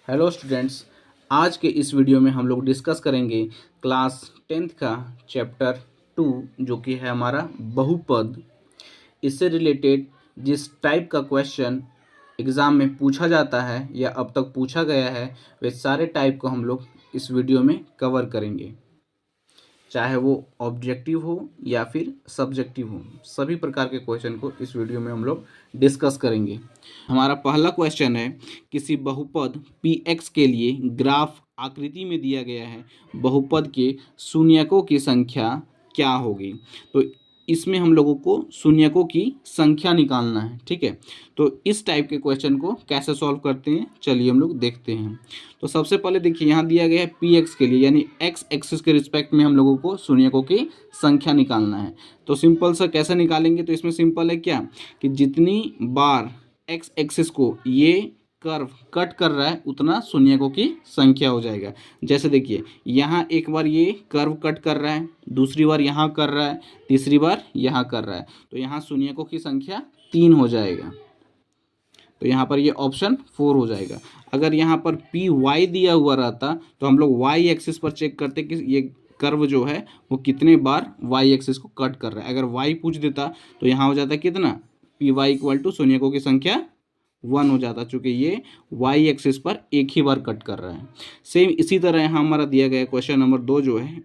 Hello students, आज के इस वीडियो में हम लोग डिस्कस करेंगे क्लास 10th का चैप्टर 2 जो कि है हमारा बहुपद। इससे रिलेटेड जिस टाइप का क्वेश्चन एग्ज़ाम में पूछा जाता है या अब तक पूछा गया है वे सारे टाइप को हम लोग इस वीडियो में कवर करेंगे, चाहे वो ऑब्जेक्टिव हो या फिर सब्जेक्टिव हो। सभी प्रकार के क्वेश्चन को इस वीडियो में हम लोग डिस्कस करेंगे। हमारा पहला क्वेश्चन है, किसी बहुपद px के लिए ग्राफ आकृति में दिया गया है, बहुपद के शून्यकों की संख्या क्या होगी। तो इसमें हम लोगों को शून्यकों की संख्या निकालना है। ठीक है, तो इस टाइप के क्वेश्चन को कैसे सॉल्व करते हैं चलिए हम लोग देखते हैं। तो सबसे पहले देखिए, यहाँ दिया गया है px के लिए यानी x एक्सिस के रिस्पेक्ट में हम लोगों को शून्यकों की संख्या निकालना है। तो सिंपल सा कैसे निकालेंगे, तो इसमें सिंपल है क्या कि जितनी बार x एक्सिस को ये कर्व कट कर रहा है उतना शून्यकों की संख्या हो जाएगा। जैसे देखिए, यहाँ एक बार ये कर्व कट कर रहा है, दूसरी बार यहाँ कर रहा है, तीसरी बार यहाँ कर रहा है, तो यहाँ शून्यकों की संख्या 3 हो जाएगा। तो यहाँ पर ये ऑप्शन 4 हो जाएगा। अगर यहाँ पर पी वाई दिया हुआ रहता तो हम लोग वाई एक्सिस पर चेक करते कि ये कर्व जो है वो कितने बार वाई एक्सिस को कट कर रहा है। अगर वाई पूछ देता तो यहाँ हो जाता कितना, पी वाई इक्वल टू शून्यकों की संख्या 1 हो जाता, चूँकि ये वाई एक्सिस पर एक ही बार कट कर रहा है। सेम इसी तरह यहाँ हमारा दिया गया क्वेश्चन नंबर 2 जो है,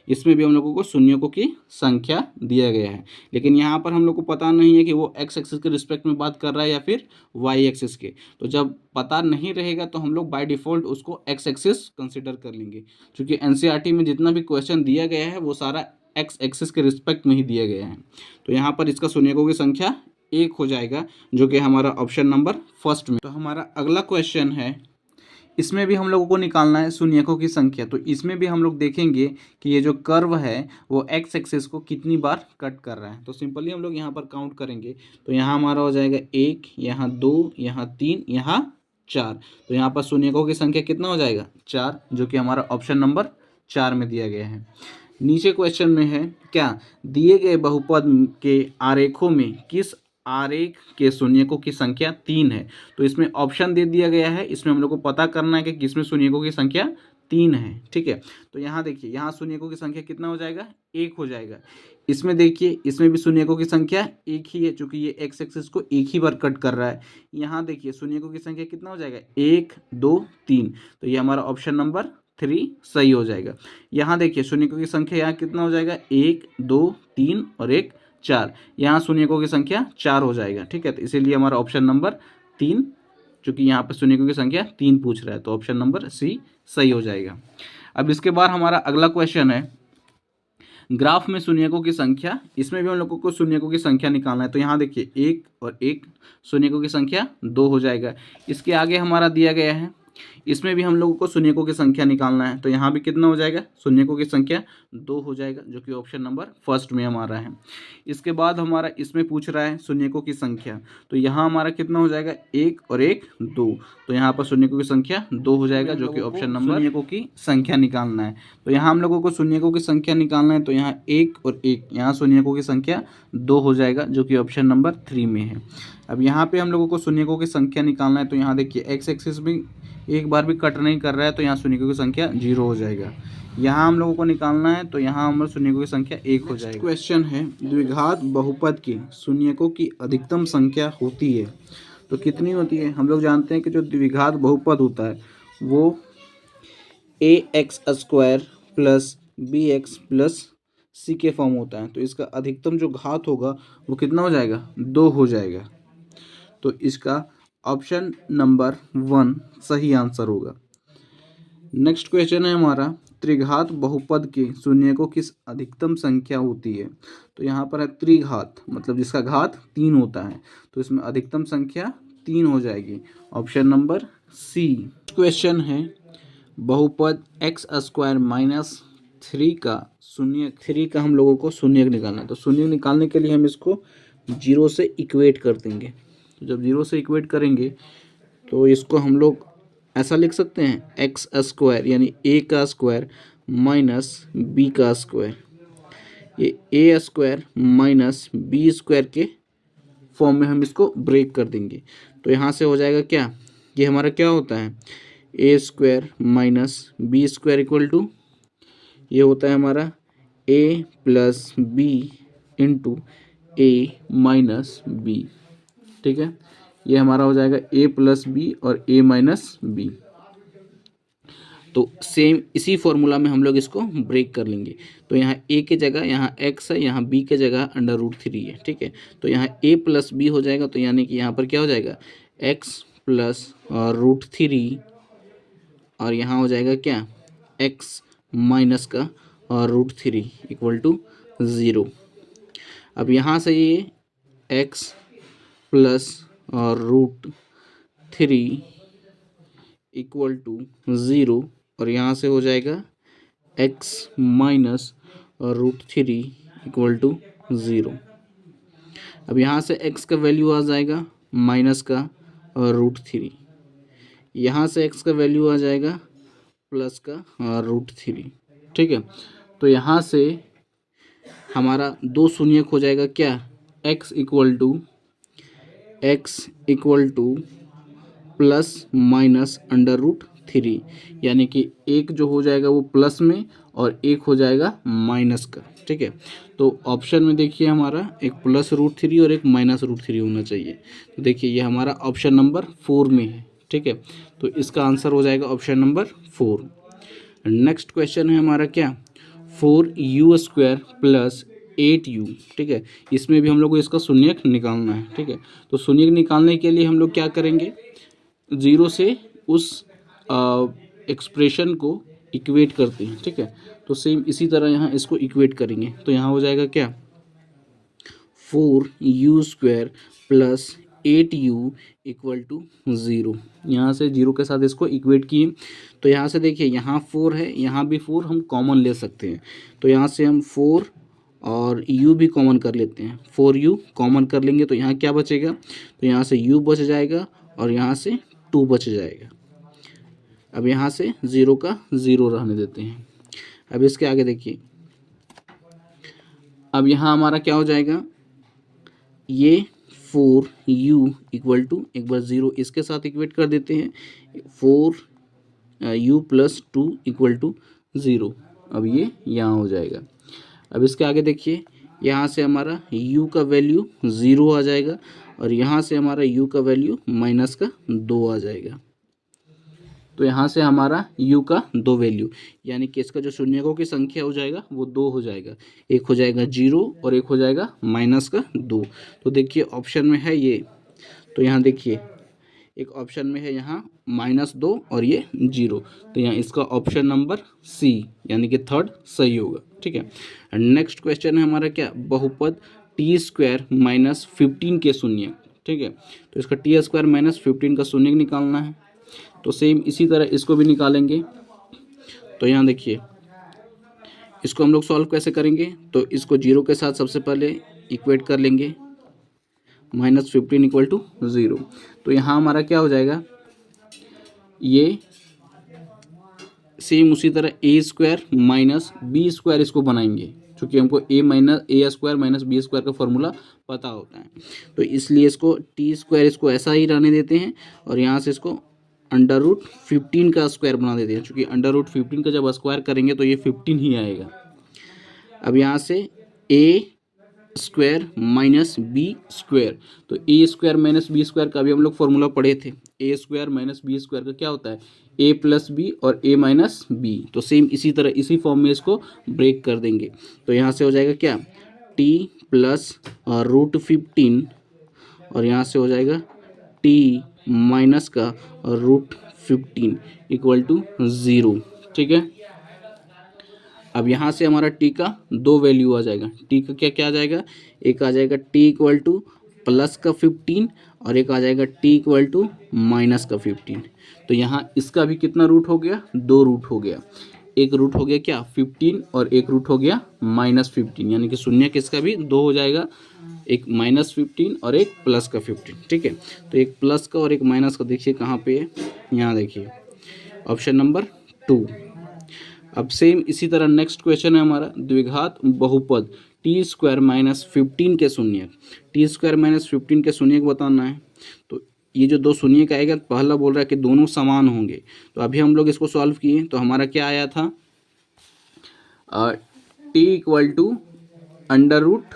इसमें भी हम लोगों को शून्यकों की संख्या दिया गया है, लेकिन यहाँ पर हम लोग को पता नहीं है कि वो एक्स एक्सिस के रिस्पेक्ट में बात कर रहा है या फिर वाई एक्सिस के। तो जब पता नहीं रहेगा तो हम लोग बाय डिफ़ॉल्ट उसको एक्स एक्सिस कंसिडर कर लेंगे, क्योंकि एनसीईआरटी में जितना भी क्वेश्चन दिया गया है वो सारा एक्स एक्सिस के रिस्पेक्ट में ही दिया गया है। तो यहाँ पर इसका शून्यकों की संख्या 1 हो जाएगा, जो कि हमारा ऑप्शन नंबर फर्स्ट में। तो हमारा अगला क्वेश्चन है, इसमें भी हम लोगों को निकालना है शून्यकों की संख्या। तो इसमें भी हम लोग देखेंगे कि ये जो कर्व है वो एक्स एक्सिस को कितनी बार कट कर रहा है। तो सिंपली हम लोग यहाँ पर काउंट करेंगे, तो यहाँ हमारा हो जाएगा 1, यहाँ 2, यहाँ 3, यहाँ 4। तो यहाँ पर शून्यकों की संख्या कितना हो जाएगा, 4, जो कि हमारा ऑप्शन नंबर 4 में दिया गया है। नीचे क्वेश्चन में है, क्या दिए गए बहुपद के आरेखों में किस आरेख के शून्यकों की संख्या 3 है। तो इसमें ऑप्शन दे दिया गया है, इसमें हम लोग को पता करना है कि किसमें शून्यकों की संख्या 3 है। ठीक है, तो यहाँ देखिए, यहाँ शून्यकों की संख्या कितना हो जाएगा, 1 हो जाएगा। इसमें देखिए, इसमें भी शून्यकों की संख्या 1 ही है, चूंकि ये एक्स एक्सिस को एक ही बार कट कर रहा है। यहाँ देखिए शून्यकों की संख्या कितना हो जाएगा, 1, 2, 3। तो ये हमारा ऑप्शन नंबर 3 सही हो जाएगा। यहाँ देखिए शून्यकों की संख्या यहाँ कितना हो जाएगा, 1, 2, 3 और 1, 4। यहाँ शून्यकों की संख्या 4 हो जाएगा। ठीक है, तो इसीलिए हमारा ऑप्शन नंबर 3, चूंकि यहाँ पर शून्यकों की संख्या 3 पूछ रहा है, तो ऑप्शन नंबर सी सही हो जाएगा। अब इसके बाद हमारा अगला क्वेश्चन है, ग्राफ में शून्यकों की संख्या। इसमें भी हम लोगों को शून्यकों की संख्या निकालना है। तो यहाँ देखिए 1 और 1, शून्यकों की संख्या 2 हो जाएगा। इसके आगे हमारा दिया गया है, इसमें भी हम लोगों को शून्यकों की संख्या निकालना है। तो यहाँ भी कितना हो जाएगा, शून्यकों की संख्या 2 हो जाएगा, जो कि ऑप्शन नंबर फर्स्ट में हमारा है। इसके बाद हमारा इसमें पूछ रहा है शून्यकों की संख्या। तो यहाँ हमारा कितना हो जाएगा, 1 और 1, 2। तो यहाँ पर शून्यकों की संख्या 2 हो जाएगा, जो कि ऑप्शन नंबर शून्यकों की संख्या निकालना है। तो यहाँ हम लोगों को शून्यकों की संख्या निकालना है। तो यहाँ 1 और 1, यहाँ शून्यकों की संख्या 2 हो जाएगा, जो कि ऑप्शन नंबर 3 में है। अब यहाँ पे हम लोगों को शून्यकों की संख्या निकालना है। तो यहाँ देखिए एक्स एक्सिस भी एक बार भी कट नहीं कर रहा है, तो यहाँ शून्यकों की संख्या 0 हो जाएगा। यहाँ हम लोगों को निकालना है, तो यहाँ हमारे शून्यकों की संख्या 1 हो जाएगा। क्वेश्चन है, द्विघात बहुपद की शून्यकों की अधिकतम संख्या होती है तो कितनी होती है। हम लोग जानते हैं कि जो द्विघात बहुपद होता है वो ax² plus bx plus c के फॉर्म होता है। तो इसका अधिकतम जो घात होगा वो कितना हो जाएगा, 2 हो जाएगा। तो इसका ऑप्शन नंबर 1 सही आंसर होगा। नेक्स्ट क्वेश्चन है हमारा, त्रिघात बहुपद के शून्यकों की अधिकतम संख्या होती है। तो यहाँ पर है त्रिघात, मतलब जिसका घात 3 होता है, तो इसमें अधिकतम संख्या 3 हो जाएगी, ऑप्शन नंबर सी। क्वेश्चन है, बहुपद x² - 3 का शून्य 3 का हम लोगों को शून्य निकालना है। तो शून्य निकालने के लिए हम इसको 0 से इक्वेट कर देंगे। तो जब 0 से इक्वेट करेंगे तो इसको हम लोग ऐसा लिख सकते हैं, x² यानी a का स्क्वायर माइनस b का स्क्वायर, ये a² माइनस b² के फॉर्म में हम इसको ब्रेक कर देंगे। तो यहाँ से हो जाएगा क्या, ये हमारा क्या होता है, A square minus B square equal to ये होता है हमारा A plus B into A minus B. ठीक है, ये हमारा हो जाएगा ए प्लस बी और ए माइनस बी। तो सेम इसी फॉर्मूला में हम लोग इसको ब्रेक कर लेंगे। तो यहाँ ए के जगह यहाँ एक्स है, यहाँ बी के जगह अंडर रूट 3 है। ठीक है, तो यहाँ ए प्लस बी हो जाएगा, तो यानी कि यहाँ पर क्या हो जाएगा एक्स प्लस √3 और यहाँ हो जाएगा क्या एक्स माइनस का √3 इक्वल टू 0। अब यहाँ से ये एक्स प्लस √3 इक्वल टू 0 और यहाँ से हो जाएगा एक्स माइनस √3 इक्वल टू 0। अब यहाँ से x का वैल्यू आ जाएगा माइनस का √3, यहाँ से x का वैल्यू आ जाएगा प्लस का √3। ठीक है, तो यहाँ से हमारा दो शून्यक हो जाएगा क्या x equal two plus minus √3, यानी कि एक जो हो जाएगा वो प्लस में और एक हो जाएगा माइनस का। ठीक है, तो ऑप्शन में देखिए हमारा एक प्लस √3 और एक माइनस √3 होना चाहिए। तो देखिए ये हमारा ऑप्शन नंबर 4 में है। ठीक है, तो इसका आंसर हो जाएगा ऑप्शन नंबर 4। नेक्स्ट क्वेश्चन है हमारा क्या 4u² प्लस 8u। ठीक है, इसमें भी हम लोग को इसका शून्यक निकालना है। ठीक है, तो शून्यक निकालने के लिए हम लोग क्या करेंगे, 0 से उस एक्सप्रेशन को इक्वेट करते हैं। ठीक है, तो सेम इसी तरह यहाँ इसको इक्वेट करेंगे। तो यहाँ हो जाएगा क्या 4u² plus 8u equal to 0। यहाँ से 0 के साथ इसको इक्वेट किए, तो यहाँ से देखिए यहाँ 4 है, यहाँ भी 4 हम कॉमन ले सकते हैं। तो यहाँ से हम 4 और u भी कॉमन कर लेते हैं, 4u कॉमन कर लेंगे तो यहाँ क्या बचेगा, तो यहाँ से u बच जाएगा और यहाँ से 2 बच जाएगा। अब यहाँ से 0 का 0 रहने देते हैं। अब इसके आगे देखिए, अब यहाँ हमारा क्या हो जाएगा, ये 4u इक्वल टू एक बार 0 इसके साथ इक्वेट कर देते हैं, 4u प्लस 2 इक्वल टू 0। अब ये यहाँ हो जाएगा। अब इसके आगे देखिए, यहाँ से हमारा u का वैल्यू 0 आ जाएगा और यहाँ से हमारा u का वैल्यू माइनस का 2 आ जाएगा। तो यहाँ से हमारा u का 2 वैल्यू, यानी कि इसका जो शून्यकों की संख्या हो जाएगा वो 2 हो जाएगा, एक हो जाएगा 0 और एक हो जाएगा माइनस का 2। तो देखिए ऑप्शन में है ये, तो यहाँ देखिए एक ऑप्शन में है यहाँ -2 और ये 0, तो यहाँ इसका ऑप्शन नंबर सी यानी कि थर्ड सही होगा। ठीक है, नेक्स्ट क्वेश्चन है हमारा क्या बहुपद t² माइनस 15 के शून्यक। ठीक है, तो इसका t² माइनस 15 का शून्यक निकालना है। तो सेम इसी तरह इसको भी निकालेंगे। तो यहाँ देखिए इसको हम लोग सॉल्व कैसे करेंगे, तो इसको 0 के साथ सबसे पहले इक्वेट कर लेंगे, -15 इक्वल टू 0। तो यहाँ हमारा क्या हो जाएगा, ये सेम उसी तरह a² माइनस b² इसको बनाएंगे, क्योंकि हमको a² माइनस b² का फॉर्मूला पता होता है। तो इसलिए इसको t² इसको ऐसा ही रहने देते हैं और यहाँ से इसको √15 का स्क्वायर बना देते हैं, क्योंकि √15 का जब स्क्वायर करेंगे तो ये 15 ही आएगा। अब यहाँ से a² माइनस b², तो a² माइनस b² का भी हम लोग फॉर्मूला पढ़े थे, a² माइनस b² का क्या होता है a प्लस बी और a माइनस बी। तो सेम इसी तरह इसी फॉर्म में इसको ब्रेक कर देंगे। तो यहाँ से हो जाएगा क्या t प्लस √15 और यहाँ से हो जाएगा t माइनस का √15 इक्वल टू 0। ठीक है, अब यहाँ से हमारा t का 2 वैल्यू आ जाएगा, t का क्या क्या आ जाएगा, एक आ जाएगा t इक्वल टू प्लस का 15 और एक आ जाएगा t इक्वल टू माइनस का 15। तो यहाँ इसका भी कितना रूट हो गया, 2 रूट हो गया, एक रूट हो गया क्या 15 और एक रूट हो गया -15, यानी कि शून्य किसका भी 2 हो जाएगा, एक -15 और एक प्लस का 15। ठीक है, तो एक प्लस का और एक माइनस का देखिए कहाँ पे है, यहाँ देखिए ऑप्शन नंबर 2। अब सेम इसी तरह नेक्स्ट क्वेश्चन है हमारा द्विघात बहुपद t² माइनस 15 के शून्यक, t² माइनस 15 के शून्यक बताना है। तो ये जो दो शून्य का आएगा, पहला बोल रहा है कि दोनों समान होंगे। तो अभी हम लोग इसको सॉल्व किए तो हमारा क्या आया था, T equal to under root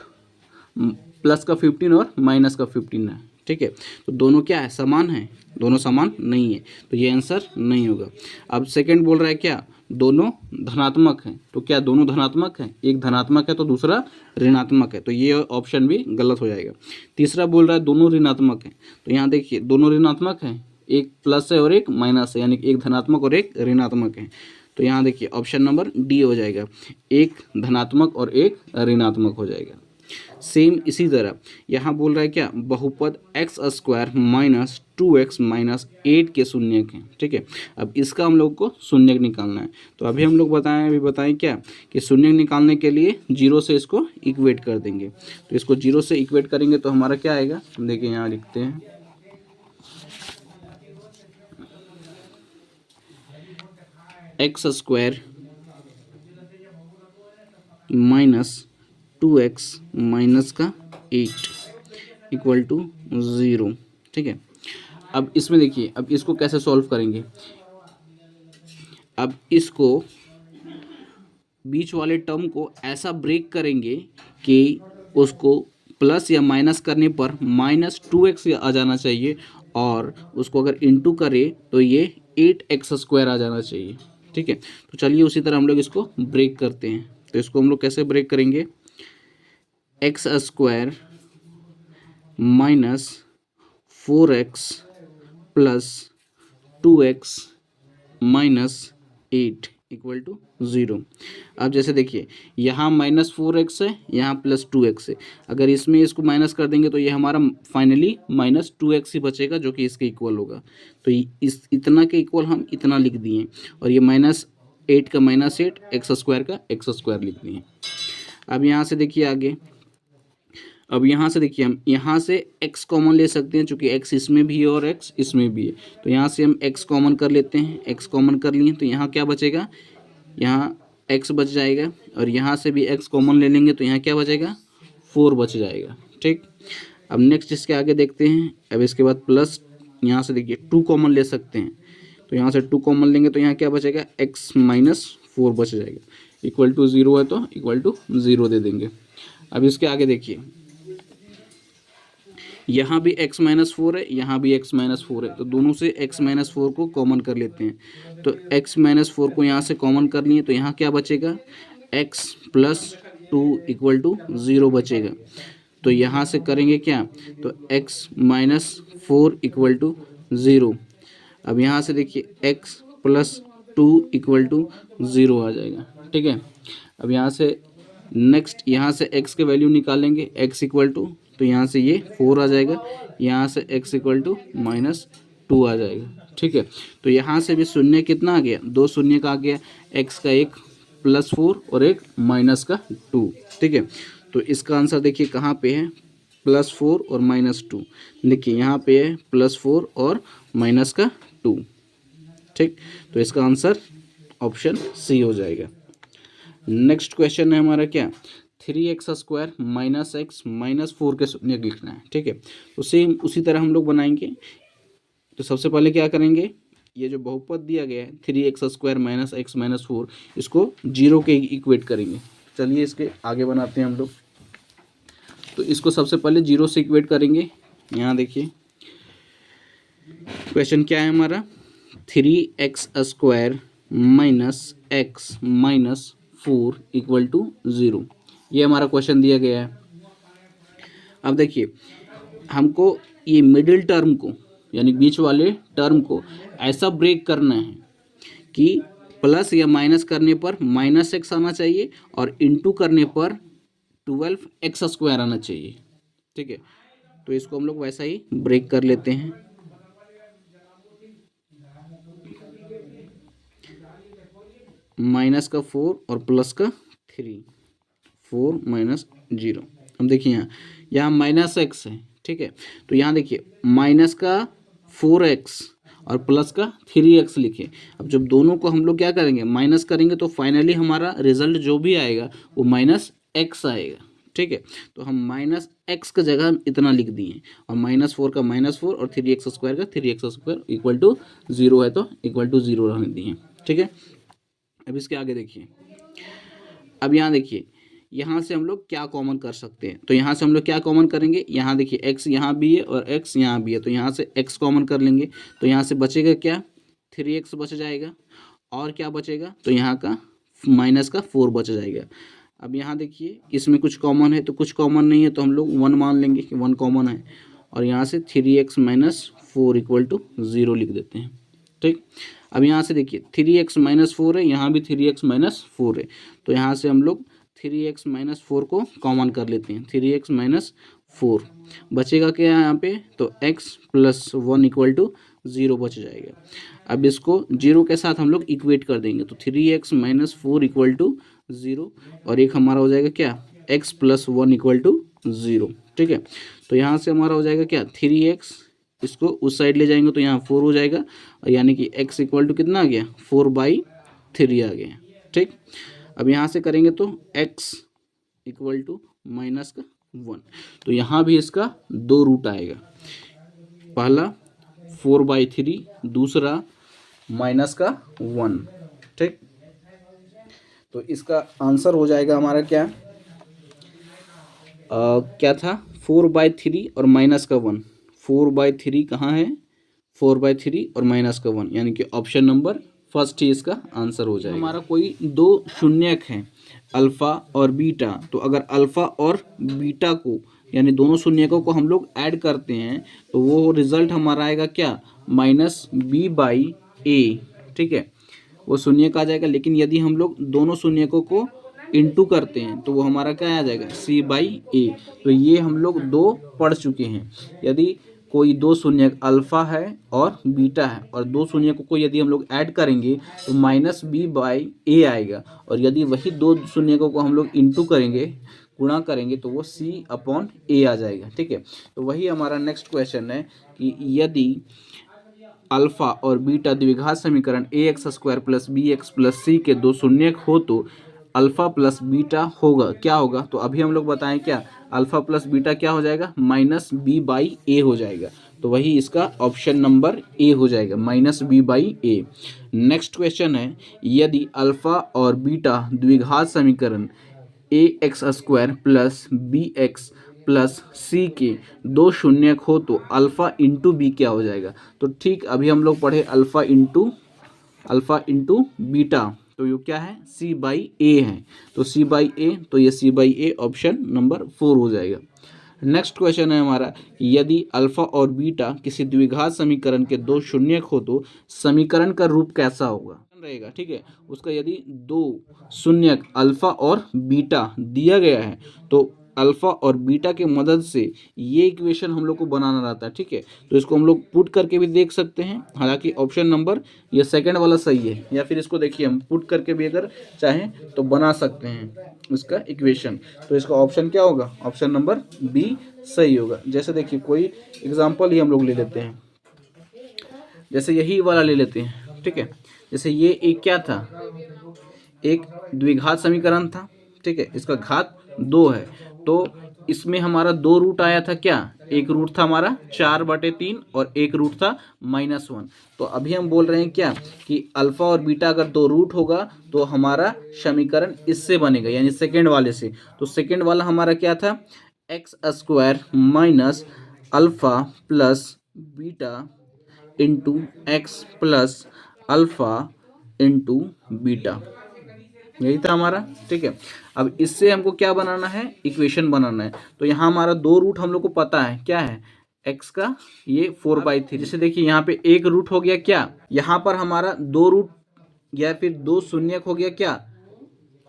plus का 15 और माइनस का 15 है। ठीक है, तो दोनों क्या है, समान है, दोनों समान नहीं है, तो ये आंसर नहीं होगा। अब सेकंड बोल रहा है क्या, दोनों धनात्मक हैं। तो क्या दोनों धनात्मक हैं, एक धनात्मक है तो दूसरा ऋणात्मक है, तो ये ऑप्शन भी गलत हो जाएगा। तीसरा बोल रहा है दोनों ऋणात्मक हैं। तो यहाँ देखिए दोनों ऋणात्मक हैं, एक प्लस है और एक माइनस है, यानी कि एक धनात्मक और एक ऋणात्मक है। तो यहाँ देखिए ऑप्शन नंबर डी हो जाएगा, एक धनात्मक और एक ऋणात्मक हो जाएगा। सेम इसी तरह यहाँ बोल रहा है क्या, बहुपद x square minus 2x minus 8 के शून्यक हैं। ठीक है, अब इसका हम लोग को शून्यक निकालना है। तो अभी हम लोग बताएं क्या कि शून्यक निकालने के लिए जीरो से इसको इक्वेट कर देंगे। तो इसको जीरो से इक्वेट करेंगे तो हमारा क्या आएगा, देखिए यहाँ लिखते हैं, x square minus 2x minus का 8 इक्वल टू 0। ठीक है, अब इसमें देखिए, अब इसको कैसे सॉल्व करेंगे। अब इसको बीच वाले टर्म को ऐसा ब्रेक करेंगे कि उसको प्लस या माइनस करने पर माइनस 2x आ जाना चाहिए, और उसको अगर इंटू करे तो ये 8x स्क्वायर आ जाना चाहिए। ठीक है, तो चलिए उसी तरह हम लोग इसको ब्रेक करते हैं। तो इसको हम लोग कैसे ब्रेक करेंगे, X square minus 4x plus 2x minus 8 equal to 0। अब जैसे देखिए यहाँ माइनस 4x है, यहाँ प्लस 2x है, अगर इसमें इसको माइनस कर देंगे तो ये हमारा फाइनली माइनस 2x ही बचेगा, जो कि इसके इक्वल होगा। तो इस इतना के इक्वल हम इतना लिख दिए, और ये माइनस 8 का माइनस 8, एक्स स्क्वायर का एक्स स्क्वायर लिख दिए। अब यहाँ से देखिए आगे, अब यहाँ से देखिए हम यहाँ से x कॉमन ले सकते हैं, चूँकि x इसमें भी है और x इसमें भी है। तो यहाँ से हम x कॉमन कर लेते हैं, x कॉमन कर लिए तो यहाँ क्या बचेगा, यहाँ x बच जाएगा, और यहाँ से भी x कॉमन ले लेंगे तो यहाँ क्या बचेगा, 4 बच जाएगा। ठीक, अब नेक्स्ट इसके आगे देखते हैं। अब इसके बाद प्लस, यहाँ से देखिए 2 कॉमन ले सकते हैं, तो यहाँ से 2 कॉमन लेंगे तो यहाँ क्या बचेगा, x माइनस 4 बच जाएगा, इक्वल टू 0 है तो इक्वल टू 0 दे देंगे। अब इसके आगे देखिए, यहाँ भी x माइनस 4 है, यहाँ भी x माइनस 4 है, तो दोनों से x माइनस 4 को कॉमन कर लेते हैं। तो x माइनस 4 को यहाँ से कॉमन कर लिए तो यहाँ क्या बचेगा, x प्लस 2 इक्वल टू 0 बचेगा। तो यहाँ से करेंगे क्या, तो x माइनस 4 इक्वल टू 0। अब यहाँ से देखिए x प्लस 2 इक्वल टू 0 आ जाएगा। ठीक है, अब यहाँ से नेक्स्ट, यहाँ से x के वैल्यू निकालेंगे, x इक्वल टू, तो यहाँ से ये 4 आ जाएगा, यहाँ से x इक्वल टू माइनस 2 आ जाएगा। ठीक है, तो यहाँ से भी शून्य कितना आ गया, 2 शून्य का आ गया, x का एक प्लस 4 और एक माइनस का 2। ठीक है, तो इसका आंसर देखिए कहाँ पे है, +4 और -2। देखिए यहाँ पे है +4 और माइनस का 2। ठीक, तो इसका आंसर ऑप्शन सी हो जाएगा। नेक्स्ट क्वेश्चन है हमारा क्या, 3x square minus X minus 4 के शून्य लिखना है। ठीक है, तो सेम उसी तरह हम लोग बनाएंगे। तो सबसे पहले क्या करेंगे, ये जो बहुपद दिया गया है 3x square minus X minus 4, इसको 0 के इक्वेट करेंगे। चलिए इसके आगे बनाते हैं हम लोग। तो इसको सबसे पहले 0 से इक्वेट करेंगे। यहाँ देखिए क्वेश्चन क्या है हमारा, 3x square minus X minus 4 equal to 0, ये हमारा क्वेश्चन दिया गया है। अब देखिए हमको ये मिडिल टर्म को, यानी बीच वाले टर्म को ऐसा ब्रेक करना है कि प्लस या माइनस करने पर माइनस एक्स आना चाहिए और इंटू करने पर 12x स्क्वायर आना चाहिए। ठीक है, तो इसको हम लोग वैसा ही ब्रेक कर लेते हैं। माइनस का 4 और प्लस का 3, 4 माइनस 0। हम देखिए यहाँ माइनस एक्स है। ठीक है, तो यहाँ देखिए माइनस का 4x और प्लस का 3x लिखे। अब जब दोनों को हम लोग क्या करेंगे, माइनस करेंगे, तो फाइनली हमारा रिजल्ट जो भी आएगा वो -x आएगा। ठीक है। तो हम माइनस एक्स का जगह इतना लिख दिए और -4 का -4 और 3x² का 3x² इक्वल टू 0 है तो इक्वल टू 0 रहने दिए। ठीक है। अब इसके आगे देखिए, अब यहाँ देखिए, यहाँ से हम लोग क्या कॉमन कर सकते हैं। तो यहाँ से हम लोग क्या कॉमन करेंगे, यहाँ देखिए x यहाँ भी है और x यहाँ भी है, तो यहाँ से x कॉमन कर लेंगे। तो यहाँ से बचेगा क्या, 3x बच जाएगा और क्या बचेगा, तो यहाँ का माइनस का 4 बच जाएगा। अब यहाँ देखिए, इसमें कुछ कॉमन है तो कुछ कॉमन नहीं है, तो हम लोग 1 मान लेंगे कि 1 कॉमन है और यहाँ से 3x - 4 इक्वल टू 0 लिख देते हैं। ठीक। अब यहाँ से देखिए 3x - 4 है, यहाँ भी 3x - 4 है, तो यहाँ से हम लोग 3x - 4 को कॉमन कर लेते हैं। 3x - 4 बचेगा क्या यहाँ पे, तो x + 1 इक्वल टू 0 बच जाएगा। अब इसको 0 के साथ हम लोग इक्वेट कर देंगे, तो 3x - 4 इक्वल टू 0 और एक हमारा हो जाएगा क्या, x + 1 इक्वल टू 0। ठीक है। तो यहाँ से हमारा हो जाएगा क्या, 3x, इसको उस साइड ले जाएंगे तो यहाँ 4 हो जाएगा और यानी कि x इक्वल टू कितना आ गया, 4/3 आ गया। ठीक। अब यहाँ से करेंगे तो x इक्वल टू -1, तो यहाँ भी इसका 2 रूट आएगा, पहला 4/3, दूसरा -1। ठीक। तो इसका आंसर हो जाएगा हमारा क्या, क्या था, 4/3 और -1। 4/3 कहाँ है, 4/3 और -1, यानी कि ऑप्शन नंबर फर्स्ट ही इसका आंसर हो जाएगा। हमारा कोई दो शून्यक हैं अल्फ़ा और बीटा, तो अगर अल्फ़ा और बीटा को यानी दोनों शून्यकों को हम लोग ऐड करते हैं तो वो रिजल्ट हमारा आएगा क्या, -b/a। ठीक है, वो शून्यक आ जाएगा। लेकिन यदि हम लोग दोनों शून्यकों को इंटू करते हैं तो वो हमारा क्या आ जाएगा, c/a। तो ये हम लोग दो पढ़ चुके हैं। यदि कोई दो शून्यक अल्फ़ा है और बीटा है और दो शून्यकों को यदि हम लोग ऐड करेंगे तो -b/a आएगा, और यदि वही दो शून्यकों को हम लोग इंटू करेंगे, गुणा करेंगे, तो वो c/a आ जाएगा। ठीक है। तो वही हमारा नेक्स्ट क्वेश्चन है कि यदि अल्फा और बीटा द्विघात समीकरण ax² + bx + c के दो शून्यक हो तो अल्फा प्लस बीटा होगा, क्या होगा, तो अभी हम लोग बताएं क्या, अल्फा प्लस बीटा क्या हो जाएगा, -b/a हो जाएगा। तो वही इसका ऑप्शन नंबर ए हो जाएगा, -b/a। नेक्स्ट क्वेश्चन है, यदि अल्फा और बीटा द्विघात समीकरण ax² + bx + c के दो शून्यक हो तो अल्फ़ा इंटू बी क्या हो जाएगा। तो ठीक अभी हम लोग पढ़े अल्फ़ा इंटू बीटा, तो ये क्या है, c/a है, तो c/a, तो ये c/a ऑप्शन नंबर 4 हो जाएगा। नेक्स्ट क्वेश्चन है हमारा, यदि अल्फा और बीटा किसी द्विघात समीकरण के दो शून्यक हो तो समीकरण का रूप कैसा होगा रहेगा। ठीक है, उसका यदि दो शून्यक अल्फा और बीटा दिया गया है तो अल्फा और बीटा के मदद से ये इक्वेशन हम लोग को बनाना रहता है। ठीक है, तो इसको हम लोग पुट करके भी देख सकते हैं, हालांकि ऑप्शन नंबर ये सेकंड वाला सही है, या फिर इसको देखिए हम पुट करके भी अगर चाहें तो बना सकते हैं इसका इक्वेशन। तो इसका ऑप्शन क्या होगा, ऑप्शन नंबर बी सही होगा। जैसे देखिए कोई एग्जाम्पल ही हम लोग ले लेते हैं, जैसे यही वाला ले लेते हैं। ठीक है, जैसे ये एक क्या था, एक द्विघात समीकरण था। ठीक है, इसका घात 2 है, तो इसमें हमारा दो रूट आया था, क्या, एक रूट था हमारा 4/3 और एक रूट था -1। तो अभी हम बोल रहे हैं क्या कि अल्फा और बीटा अगर दो रूट होगा तो हमारा समीकरण इससे बनेगा, यानी सेकेंड वाले से। तो सेकेंड वाला हमारा क्या था, x² - alpha plus beta into x plus alpha into beta, यही था हमारा। ठीक है, अब इससे हमको क्या बनाना है, इक्वेशन बनाना है। तो यहाँ हमारा दो रूट हम लोग को पता है, क्या है, x का ये 4/3। जैसे देखिए यहाँ पे एक रूट हो गया, क्या, यहाँ पर हमारा दो रूट या फिर दो शून्यक हो गया, क्या,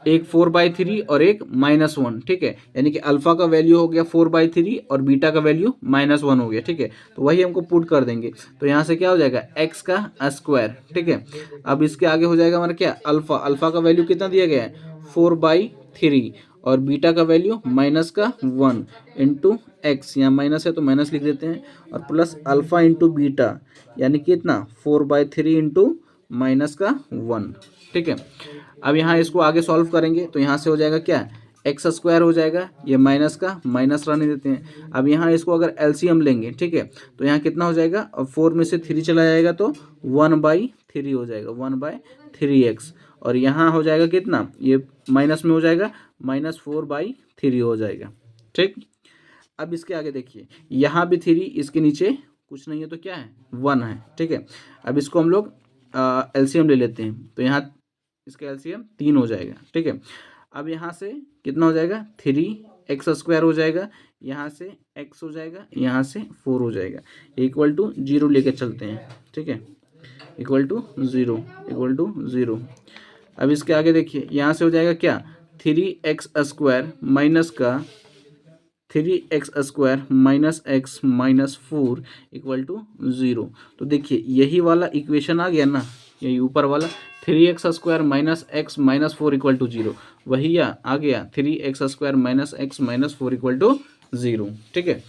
एक 4/3 और एक -1। ठीक है, यानी कि अल्फा का वैल्यू हो गया 4/3 और बीटा का वैल्यू -1 हो गया। ठीक है, तो वही हमको पुट कर देंगे, तो यहाँ से क्या हो जाएगा, x का स्क्वायर। ठीक है, अब इसके आगे हो जाएगा हमारा क्या, अल्फा का वैल्यू कितना दिया गया है, 4/3 और बीटा का वैल्यू -1 इंटू एक्स, यहाँ माइनस है तो माइनस लिख देते हैं, और प्लस अल्फा इंटू बीटा, यानी कितना 4/3 इंटू -1। ठीक है, अब यहाँ इसको आगे सॉल्व करेंगे तो यहाँ से हो जाएगा क्या, एक्स स्क्वायर हो जाएगा, ये माइनस का माइनस रहने देते हैं। अब यहाँ इसको अगर एलसीएम लेंगे, ठीक है, तो यहाँ कितना हो जाएगा, अब 4 में से 3 चला जाएगा तो 1/3 हो जाएगा, 1/3x। और यहाँ हो जाएगा कितना, ये माइनस में हो जाएगा, -4/3 हो जाएगा। ठीक, अब इसके आगे देखिए, यहाँ भी 3, इसके नीचे कुछ नहीं है तो क्या है, 1 है। ठीक है, अब इसको हम लोग एलसीएम ले लेते हैं, तो यहाँ इसका एलसीएम 3 हो जाएगा। ठीक है, अब यहाँ से कितना हो जाएगा, 3x² हो जाएगा, यहाँ से x हो जाएगा, यहाँ से 4 हो जाएगा, इक्वल टू 0 लेके चलते हैं। ठीक है, इक्वल टू 0 अब इसके आगे देखिए, यहाँ से हो जाएगा क्या, 3x² माइनस का 3x² minus x minus 4 equal to 0। तो देखिए यही वाला इक्वेशन आ गया ना, यही ऊपर वाला 3x² minus x minus 4 equal to 0, वही आ गया 3x² minus x minus 4 equal to 0। ठीक है,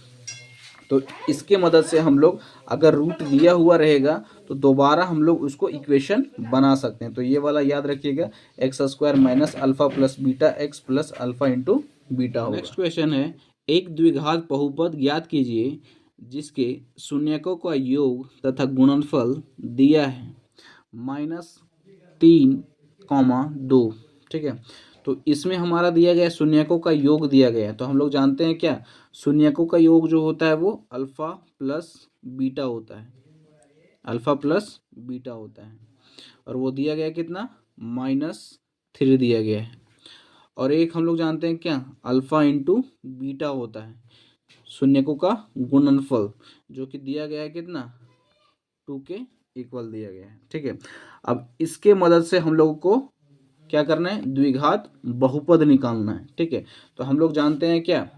तो इसके मदद से हम लोग अगर रूट दिया हुआ रहेगा तो दोबारा हम लोग उसको इक्वेशन बना सकते हैं। तो ये वाला याद रखिएगा, x² minus alpha plus beta x plus alpha into beta होगा। नेक्स्ट क्वेश्चन है, एक द्विघात बहुपद ज्ञात कीजिए जिसके शून्यकों का योग तथा गुणनफल दिया है -3, 2। ठीक है, तो इसमें हमारा दिया गया शून्यकों का योग दिया गया है, तो हम लोग जानते हैं क्या, शून्यकों का योग जो होता है वो अल्फा प्लस बीटा होता है, अल्फा प्लस बीटा होता है, और वो दिया गया कितना, -3 दिया गया है। और एक हम लोग जानते हैं क्या, अल्फा इंटू बीटा होता है शून्यकों का गुणनफल, जो कि दिया गया है कितना, 2 के इक्वल दिया गया है। ठीक है, अब इसके मदद से हम लोगों को क्या करना है, द्विघात बहुपद निकालना है। ठीक है, तो हम लोग जानते हैं क्या,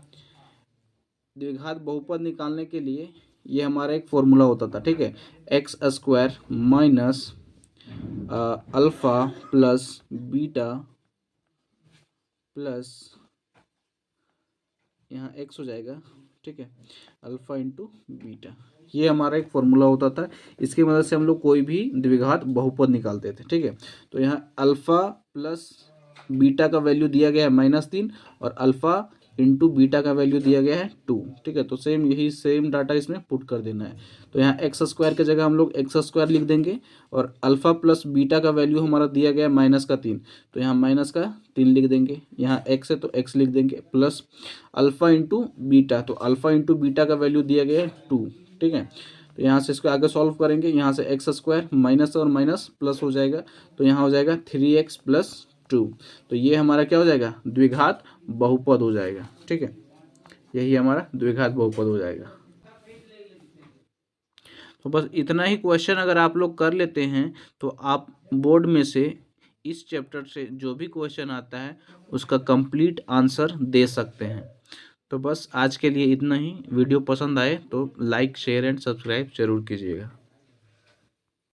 द्विघात बहुपद निकालने के लिए ये हमारा एक फॉर्मूला होता था। ठीक है, x² minus alpha plus beta plus यहाँ x हो जाएगा। ठीक है, अल्फा इंटू बीटा, ये हमारा एक फॉर्मूला होता था, इसकी मदद से हम लोग कोई भी द्विघात बहुपद निकालते थे। ठीक है, तो यहाँ अल्फा प्लस बीटा का वैल्यू दिया गया है -3 और अल्फा इंटू बीटा का वैल्यू दिया गया है 2। ठीक है, तो सेम डाटा इसमें पुट कर देना है। तो यहाँ x² की जगह हम लोग x² लिख देंगे, और अल्फा प्लस बीटा का वैल्यू हमारा दिया गया है -3, तो यहाँ -3 लिख देंगे, यहाँ x है तो x लिख देंगे, प्लस अल्फा इंटू बीटा, तो अल्फा इंटू बीटा का वैल्यू दिया गया है 2। ठीक है, तो यहाँ से इसको आगे सॉल्व करेंगे, यहाँ से x² माइनस और माइनस प्लस हो जाएगा, तो यहाँ हो जाएगा 3x प्लस 2। तो ये हमारा क्या हो जाएगा, द्विघात बहुपद हो जाएगा। ठीक है, यही हमारा द्विघात बहुपद हो जाएगा। तो बस इतना ही क्वेश्चन अगर आप लोग कर लेते हैं तो आप बोर्ड में से इस चैप्टर से जो भी क्वेश्चन आता है उसका कंप्लीट आंसर दे सकते हैं। तो बस आज के लिए इतना ही। वीडियो पसंद आए तो लाइक शेयर एंड सब्सक्राइब जरूर कीजिएगा।